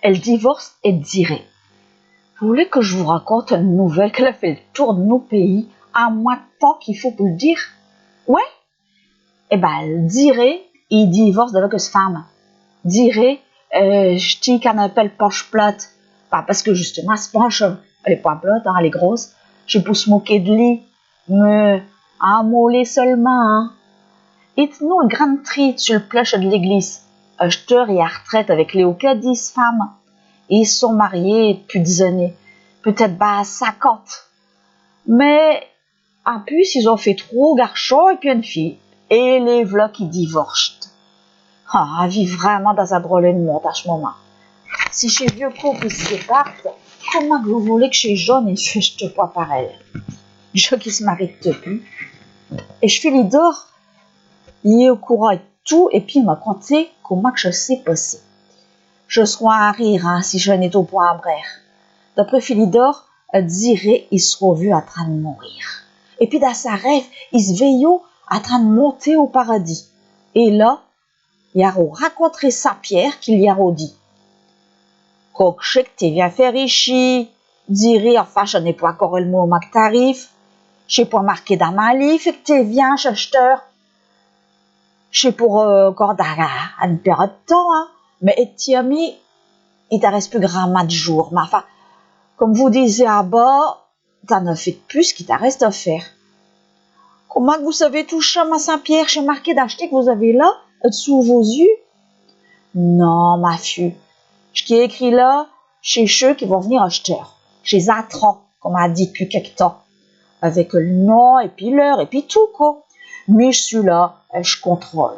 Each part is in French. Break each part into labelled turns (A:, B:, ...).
A: elle divorce et dirait. Vous voulez que je vous raconte une nouvelle qu'elle a fait le tour de nos pays à moins de temps qu'il faut pour le dire? Ouais? Eh ben, elle dirait, il divorce avec cette femme. Dirait, je dis qu'on appelle poche plate. Bah, parce que justement, cette poche, elle est pas plate, hein, elle est grosse. Je peux se moquer de lui, mais à moller seulement, hein. Et nous, un grand tri sur le plancher de l'église. Acheteur et à retraite avec Léo 10 femmes. Et ils sont mariés depuis 10 années. Peut-être, 50. Mais, en plus, ils ont fait 3 garçons et puis une fille. Et les voilà qui divorcent. Ah, elle vit vraiment dans un drôle de monde à ce moment. Si chez vieux couple se partent, comment que vous voulez que chez jeune ils fassent pas pareil? Je qui se marie depuis. Et je fais les d'or, il est au courant de tout, et puis il m'a conté comment que je sais passer. Je serais à rire, hein, si je n'étais au point à brère. D'après Philidor, elle dirait il se revu en train de mourir. Et puis dans sa rêve, il se veillait en train de monter au paradis. Et là, il a rencontré Saint-Pierre qui lui a dit. Coq que t'es bien faire ici, dirait, enfin, je n'ai pas encore le mot que t'arrives. J'ai pas marqué dans ma livre que t'es bien, acheteur. J'ai pour encore une période de temps, hein. Mais Etiami, il te reste plus grand mat de jours. Mais enfin, comme vous disiez à bas, t'en as fait de plus qu'il t'en reste à faire. Comment que vous savez tout ça, ma Saint-Pierre? J'ai marqué d'acheter que vous avez là, dessous vos yeux? Non, ma fille. Ce qui est écrit là, chez ceux qui vont venir acheter. Chez Atran, comme a dit depuis quelque temps. Avec le nom, et puis l'heure, et puis tout, quoi. Mais je suis là, et je contrôle.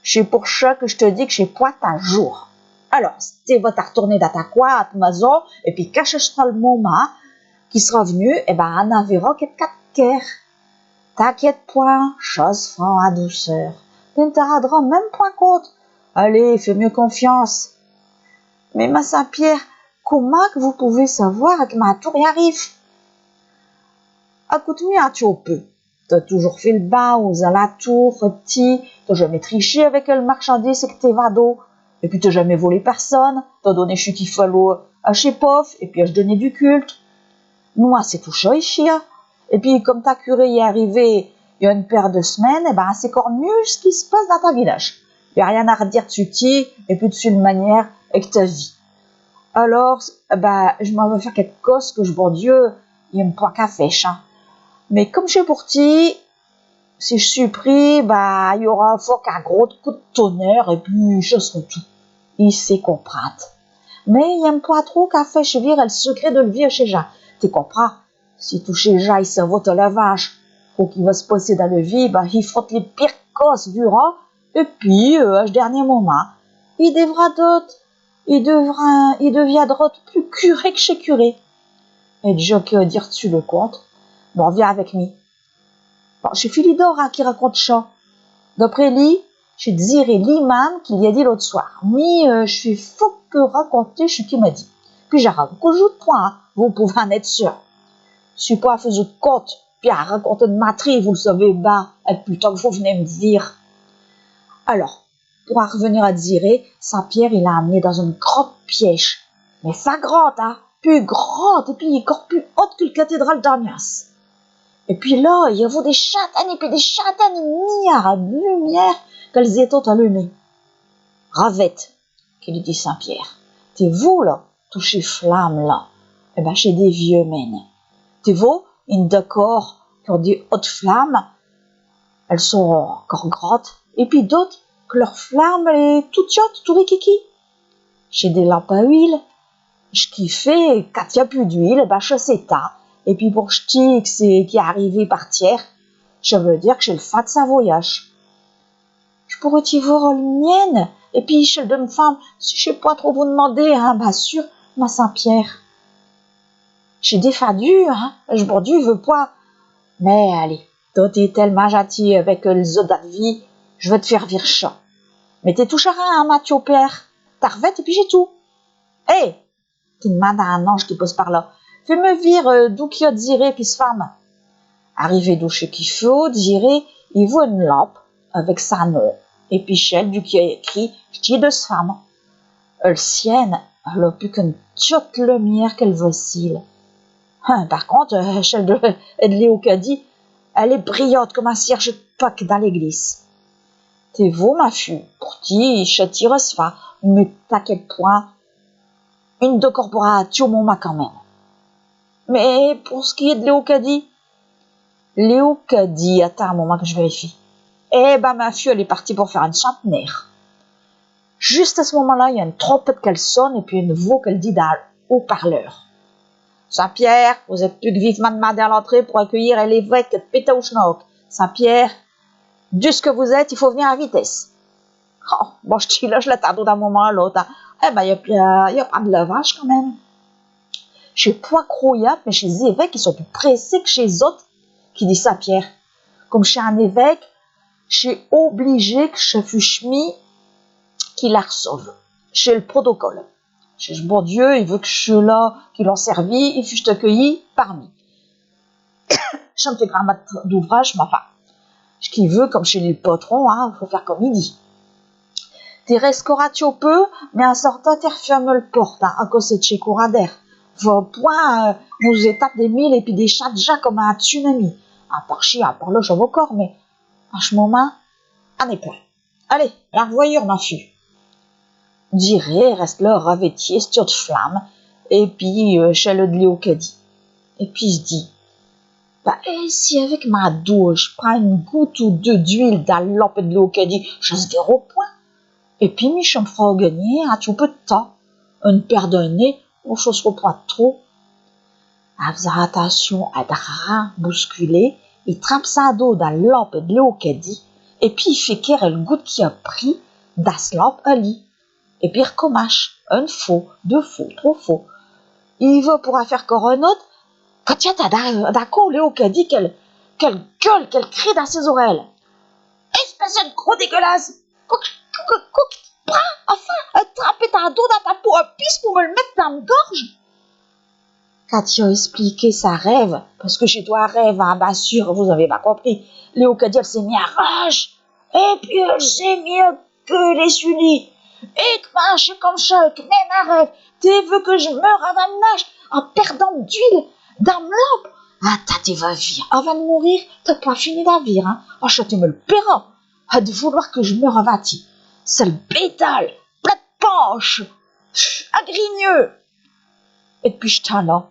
A: C'est pour ça que je te dis que j'ai pas un jour. Alors, si tu vas te retourner dans ta coin, à ta maison, et puis quand ce sera le moment qui sera venu, eh ben, on en verra quelques 4 guerres. T'inquiète point, chose franc à douceur. Tu ne te rendras même point compte. Allez, fais mieux confiance. Mais ma Saint-Pierre, comment que vous pouvez savoir que ma tour y arrive? Écoute-moi un petit peu. T'as toujours fait le bain aux alentours, petit, t'as jamais triché avec le marchandise et que t'es vado, et puis t'as jamais volé personne, t'as donné ce qu'il fallait à chez Pof, et puis à se donner du culte. Moi, c'est tout ça ici, hein. Et puis, comme ta curé y est arrivé il y a une paire de semaines, eh ben, c'est encore mieux ce qui se passe dans ta village. Y a rien à redire dessus ti, et puis dessus de manière avec ta vie. Alors, je m'en vais faire quelque chose que je, bon Dieu, il aime pas qu'à faire, hein. Mais comme je suis pour ti, si je suis pris, il y aura fort qu'un gros coup de tonnerre, et puis je serai tout. Il sait comprendre. Mais il aime pas trop qu'à faire chevir le secret de le vieux chez Jean. Tu comprends? Si tout chez Jean, il se vote la vache, ou qu'il va se passer dans le vie, il frotte les pires cosses du rang, et puis, à ce dernier moment, il deviendra plus curé que chez curé. Et déjà, que dire tu le compte? Bon, viens avec moi. Bon, c'est Philidor qui raconte ça. D'après lui, c'est Ziré l'imam qui lui a dit l'autre soir. Mais je suis fou que raconter ce qu'il m'a dit. Puis j'arrive que je toi, hein, vous pouvez en être sûr. Je suis pas fait de compte, puis à raconter de matrie, vous le savez, et plutôt que vous venez me dire. Alors, pour en revenir à Ziré, Saint-Pierre, il l'a amené dans une grande piège. Mais pas grande, hein, plus grande, et puis encore plus haute que la cathédrale d'Amiens. Et puis là, il y avait des châtaignes, et puis des châtaignes, milliards de lumière qu'elles étaient allumées. Ravette, qui lui dit Saint-Pierre, t'es vous, là, touché flamme, là? Eh ben, chez des vieux mènes. T'es vous, une d'accord, qui ont des hautes flammes, elles sont encore grandes, et puis d'autres, que leur flamme, elle est toute chiotte, tout rikiki. Chez des lampes à huile, ce qui fait, quand il n'y a plus d'huile, je sais ça. Et puis pour ch'ti que c'est qui est arrivé par tiers, je veux dire que j'ai le fat de sa voyage. Je pourrais t'y voir le mienne, et puis chez de femme, si je sais pas trop vous demander, hein, sûr, ma Saint-Pierre. J'ai défendu, hein, je bordu, veux pas. Mais allez, toi t'es tellement gentil avec les autres de vie, je veux te faire vire ça. Mais t'es tout charin, hein, Mathieu Père. T'as revête et puis j'ai tout. Hé! Tu demandes à un ange qui pose par là. Fais-me vire d'où qu'il y a Ziré puis ce femme. Arrivé d'où chez qu'il faut, Ziré, il voit une lampe avec sa nom. Et puis celle du qui a écrit, je dis de ce femme. Le sienne, Elle a plus qu'une tchotte lumière qu'elle vacille. Par contre, celle de Léocadie, elle est brillante comme un cierge de Pâques dans l'église. T'es vous, ma fille, pour ti, je tire ça, mais t'inquiète point, une de corporation, mon ma quand même. Mais pour ce qui est de Léocadie, attends un moment que je vérifie. Eh ben, ma fille, elle est partie pour faire une centenaire. Juste à ce moment-là, il y a une trompette qu'elle sonne et puis une voix qu'elle dit dans le haut-parleur. Saint-Pierre, vous êtes plus que vivement demandé à l'entrée pour accueillir l'évêque de Pétaouchnok. Saint-Pierre, de ce que vous êtes, il faut venir à vitesse. Oh, bon, je dis là, je l'attends d'un moment à l'autre. Eh ben, il y a pas de lavage quand même. Je suis pas croyable, mais chez les évêques, ils sont plus pressés que chez les autres, qui dit Saint-Pierre. Comme chez un évêque, je suis obligé que je fût mis qui la reçoive. Chez le protocole. Chez bon Dieu, il veut que je sois là, qu'il en servi, il fût accueilli parmi. Je me fais grammaire d'ouvrage, mais enfin, ce qu'il veut, comme chez les patrons, il faut faire comme il dit. T'es rescoratio peu, mais en sortant, t'es referme le porte, à cause de chez Courader. Faut point, nous étapes des mille et puis des chats déjà comme un tsunami. À part là, j'avais encore, mais, à ce moment, on est plein. Allez, la revoyure, ma fille. Dirait, reste là, revêtier, sur de flamme, et puis, chez le de Léocadie. Et puis, je dis, et si avec ma douche, je prends une goutte ou deux d'huile dans la lampe de Léocadie, je se guère au point. Et puis, je me ferai gagner un tout peu de temps. Une paire de nez, on ne se pas trop. À faire attention à rien bousculer, il trempe sa dos dans la lampe de Léocadie, et puis il fait qu'elle le goutte qu'il a pris dans la lampe à lit. Et puis il recommache, un faux, deux faux, trois faux. Il va pour faire encore un autre, quand il y a d'accord Léocadie qu'elle gueule, qu'elle crie dans ses oreilles. Espèce de gros dégueulasse! Enfin, tremper ta dos dans ta peau à pisse pour me le mettre dans la gorge. Quand il a expliqué sa rêve, parce que chez toi, un rêve, bien sûr, vous avez pas compris, Léocadie, elle s'est mise à rage, et puis elle s'est mise à gueuler sur lui. Et que marche comme ça, que même un rêve, tu veux que je meure avant de nage, en perdant d'huile dans ma lampe. Attends, tu vas vivre. Avant de mourir, t'as pas fini la vie, hein. Oh, je te me le paiera. À de vouloir que je meure avant ti. C'est le bétal, plein de penche, agrigneux. Et puis je t'en là.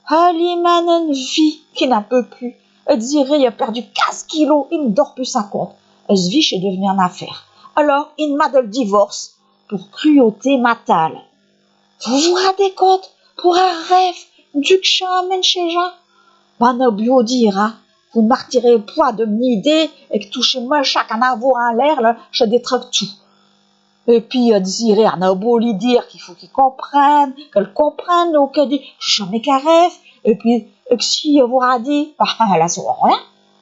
A: Ali mène une vie qui n'en peut plus. Elle dirait, il a perdu 15 kilos, il ne dort plus sa compte. Elle se vit, est devenu en affaire. Alors, il m'a de le divorce pour cruauté matale. Vous vous rendez compte, pour un rêve, du que j'amène chez Jean? Manobio dira, vous ne martirez le poids de mon idée et que touchez-moi chaque en avoir en l'air, là, je détraque tout. Et puis, dirait, on a beau lui dire qu'il faut qu'il comprenne, qu'elle comprenne, au cas dit, jamais qu'un rêve, et puis, que si vous a dit, elle a rien,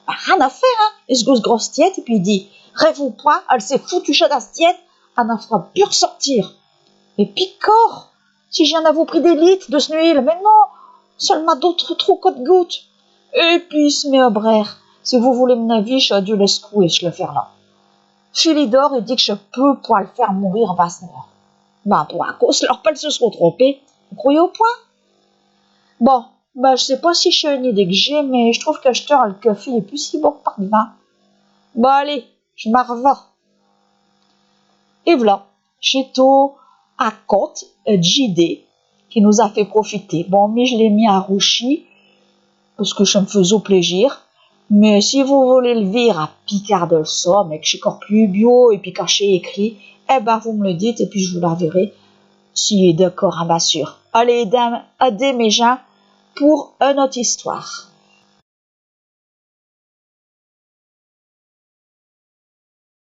A: rien à faire, hein, et ce grosse tiède, et puis il dit, rêve ou point, elle s'est foutue chez la tiède, elle n'en fera plus ressortir. Et puis, corps, si j'en avais pris des litres de ce huile, mais non, seulement d'autres trous de gouttes. Et puis, il se met à brère. Si vous voulez mon avis, j'ai dû le secouer, je le faire là. Philidor, il dit que je peux pas le faire mourir en basse-mort. Pour un cause, leurs pelles se seront trompées. Vous croyez au point? Bon, je sais pas si je une idée que j'ai, mais je trouve qu'acheteur le café est plus si bon que par le vin. Allez, je m'en revends. Et voilà, j'ai tout à compte JD qui nous a fait profiter. Mais je l'ai mis à Rouchy, parce que je me faisais plaisir. Mais si vous voulez le vire à Picard de Somme, mais que je suis encore plus bio et puis caché écrit, vous me le dites et puis je vous l'enverrai s'il est d'accord, bien sûr. Allez, dames, aidez mes gens pour une autre histoire.